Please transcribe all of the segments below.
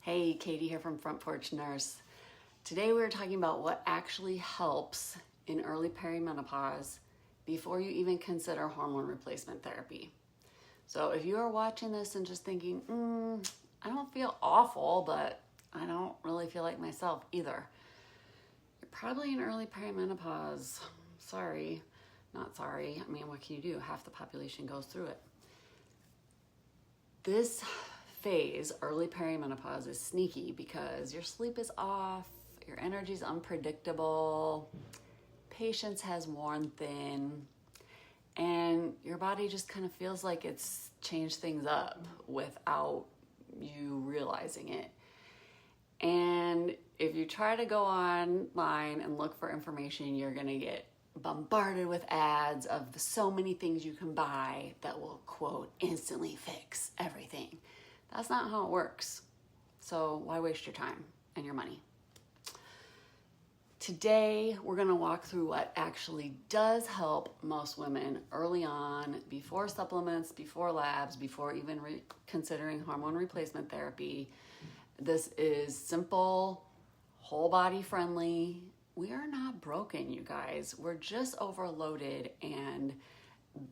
Hey, Catie here from Front Porch Nurse. Today we're talking about what actually helps in early perimenopause before you even consider hormone replacement therapy. So if you are watching this and just thinking, I don't feel awful, but I don't really feel like myself either, you're probably in early perimenopause. Sorry, not sorry. I mean, what can you do? Half the population goes through it. This phase, early perimenopause, is sneaky because your sleep is off, your energy is unpredictable, patience has worn thin, and your body just kind of feels like it's changed things up without you realizing it. And if you try to go online and look for information, you're going to get bombarded with ads of so many things you can buy that will, quote, instantly fix everything. That's not how it works. So why waste your time and your money? Today, we're going to walk through what actually does help most women early on, before supplements, before labs, before even considering hormone replacement therapy. This is simple, whole body friendly. We are not broken, you guys. We're just overloaded, and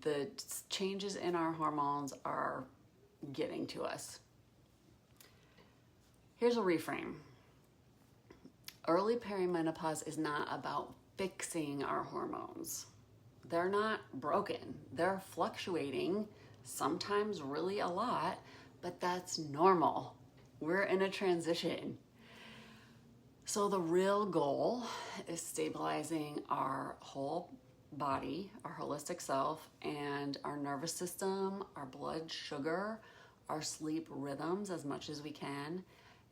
the changes in our hormones are getting to us. Here's a reframe. Early perimenopause is not about fixing our hormones. They're not broken. They're fluctuating, sometimes really a lot, but that's normal. We're in a transition. So the real goal is stabilizing our whole body, our holistic self, and our nervous system, our blood sugar, our sleep rhythms as much as we can,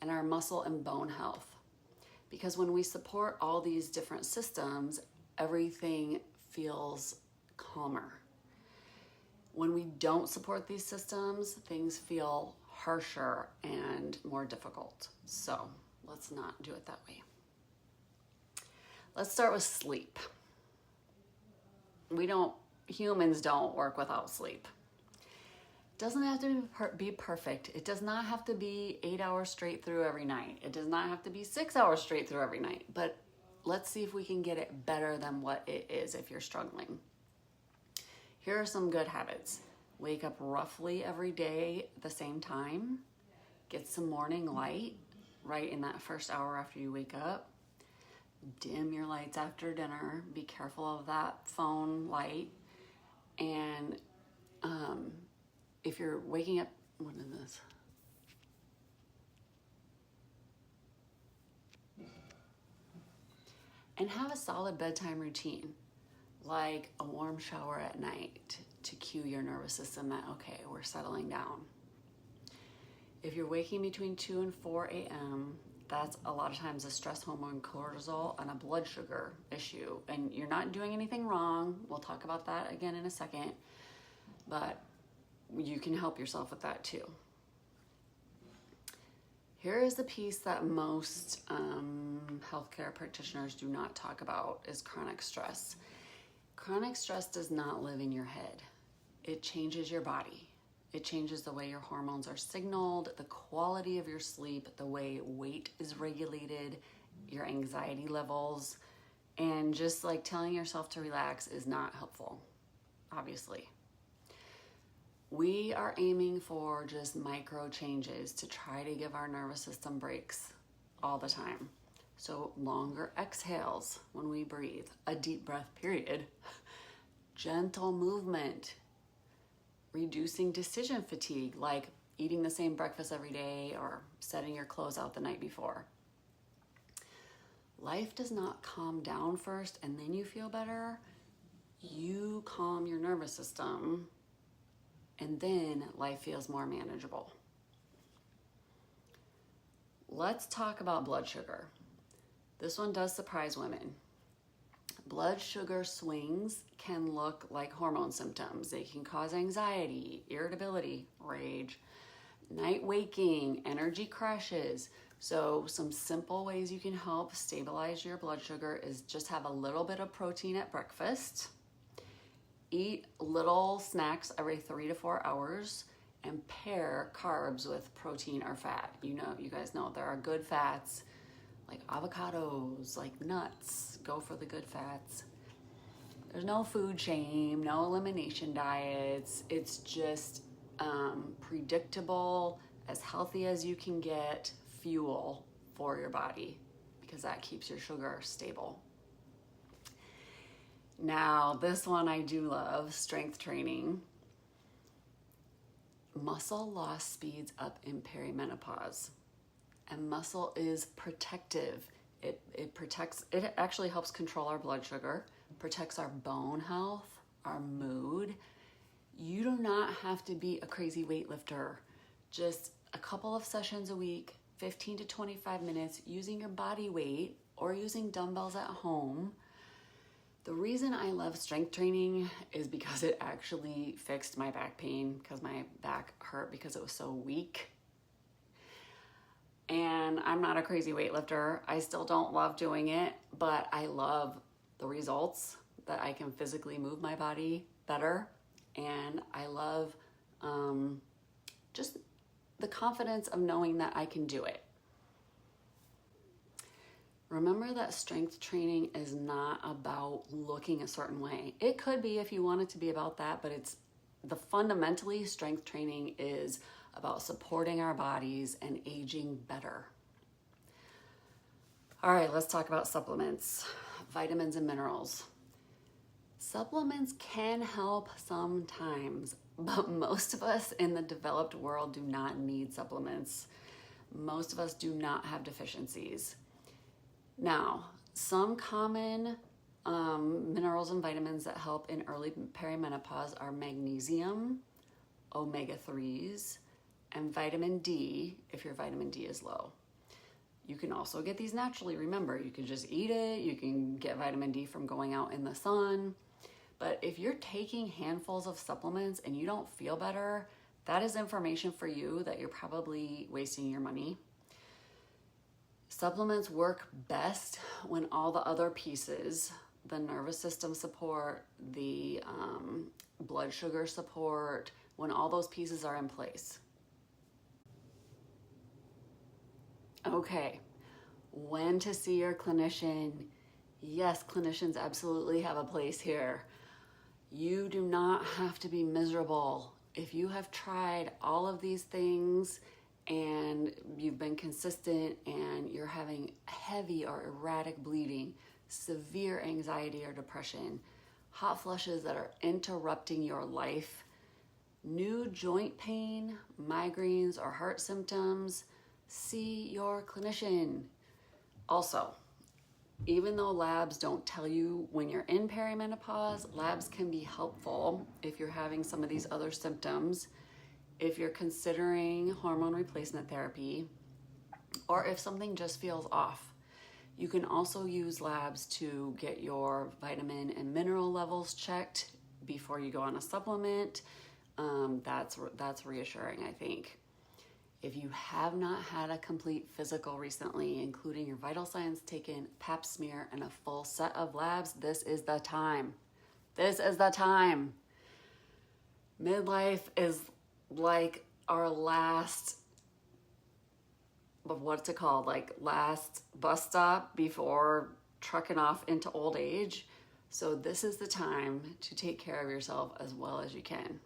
and our muscle and bone health. Because when we support all these different systems, everything feels calmer. When we don't support these systems, things feel harsher and more difficult. So let's not do it that way. Let's start with sleep. Humans don't work without sleep. It doesn't have to be perfect. It does not have to be 8 hours straight through every night. It does not have to be 6 hours straight through every night. But let's see if we can get it better than what it is if you're struggling. Here are some good habits. Wake up roughly every day at the same time. Get some morning light right in that first hour after you wake up. Dim your lights after dinner. Be careful of that phone light. And if you're waking up, what is this? And have a solid bedtime routine, like a warm shower at night to cue your nervous system that, okay, we're settling down. If you're waking between 2 and 4 a.m., that's a lot of times a stress hormone, cortisol, and a blood sugar issue. And you're not doing anything wrong. We'll talk about that again in a second. But you can help yourself with that too. Here is the piece that most healthcare practitioners do not talk about is chronic stress. Chronic stress does not live in your head. It changes your body. It changes the way your hormones are signaled, the quality of your sleep, the way weight is regulated, your anxiety levels, and just like telling yourself to relax is not helpful, obviously. We are aiming for just micro changes to try to give our nervous system breaks all the time. So longer exhales when we breathe, a deep breath period, gentle movement, reducing decision fatigue, like eating the same breakfast every day or setting your clothes out the night before. Life does not calm down first and then you feel better. You calm your nervous system and then life feels more manageable. Let's talk about blood sugar. This one does surprise women. Blood sugar swings can look like hormone symptoms. They can cause anxiety, irritability, rage, night waking, energy crashes. So some simple ways you can help stabilize your blood sugar is just have a little bit of protein at breakfast. Eat little snacks every 3 to 4 hours and pair carbs with protein or fat. You guys know there are good fats like avocados, like nuts. Go for the good fats. There's no food shame, no elimination diets. It's just predictable, as healthy as you can get fuel for your body, because that keeps your sugar stable. Now, this one I do love, strength training. Muscle loss speeds up in perimenopause, and muscle is protective. It actually helps control our blood sugar, protects our bone health, our mood. You do not have to be a crazy weightlifter. Just a couple of sessions a week, 15 to 25 minutes, using your body weight or using dumbbells at home. The reason I love strength training is because it actually fixed my back pain, because my back hurt because it was so weak. And I'm not a crazy weightlifter. I still don't love doing it, but I love the results that I can physically move my body better. And I love just the confidence of knowing that I can do it. Remember that strength training is not about looking a certain way. It could be if you want it to be about that, but fundamentally strength training is about supporting our bodies and aging better. All right, let's talk about supplements, vitamins and minerals. Supplements can help sometimes, but most of us in the developed world do not need supplements. Most of us do not have deficiencies. Now, some common minerals and vitamins that help in early perimenopause are magnesium, omega-3s, and vitamin D if your vitamin D is low. You can also get these naturally. Remember, you can just eat it. You can get vitamin D from going out in the sun. But if you're taking handfuls of supplements and you don't feel better, that is information for you that you're probably wasting your money. Supplements work best when all the other pieces, the nervous system support, the blood sugar support, when all those pieces are in place. Okay, when to see your clinician. Yes, clinicians absolutely have a place here. You do not have to be miserable. If you have tried all of these things and you've been consistent and you're having heavy or erratic bleeding, severe anxiety or depression, hot flushes that are interrupting your life, new joint pain, migraines, or heart symptoms, see your clinician. Also, even though labs don't tell you when you're in perimenopause, labs can be helpful if you're having some of these other symptoms, if you're considering hormone replacement therapy, or if something just feels off. You can also use labs to get your vitamin and mineral levels checked before you go on a supplement. That's reassuring, I think. If you have not had a complete physical recently, including your vital signs taken, pap smear, and a full set of labs, this is the time. This is the time. Midlife is like our last, what's it called? Like last bus stop before trucking off into old age. So this is the time to take care of yourself as well as you can.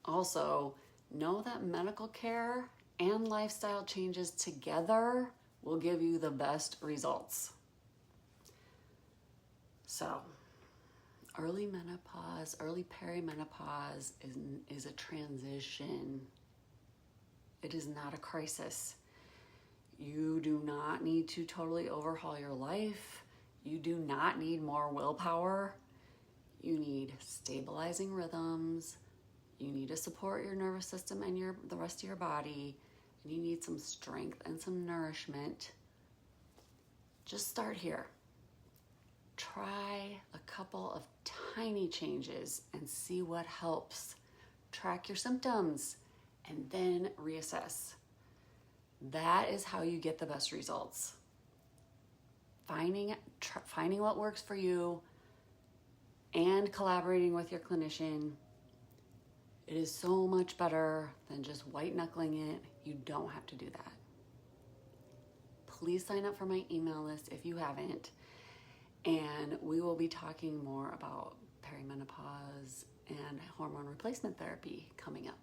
Also, know that medical care and lifestyle changes together will give you the best results. So, early menopause, early perimenopause is a transition. It is not a crisis. You do not need to totally overhaul your life. You do not need more willpower. You need stabilizing rhythms. You need to support your nervous system and the rest of your body. And you need some strength and some nourishment. Just start here. Try a couple of tiny changes and see what helps. Track your symptoms and then reassess. That is how you get the best results. Finding what works for you and collaborating with your clinician It is so much better than just white knuckling it. You don't have to do that. Please sign up for my email list if you haven't. And we will be talking more about perimenopause and hormone replacement therapy coming up.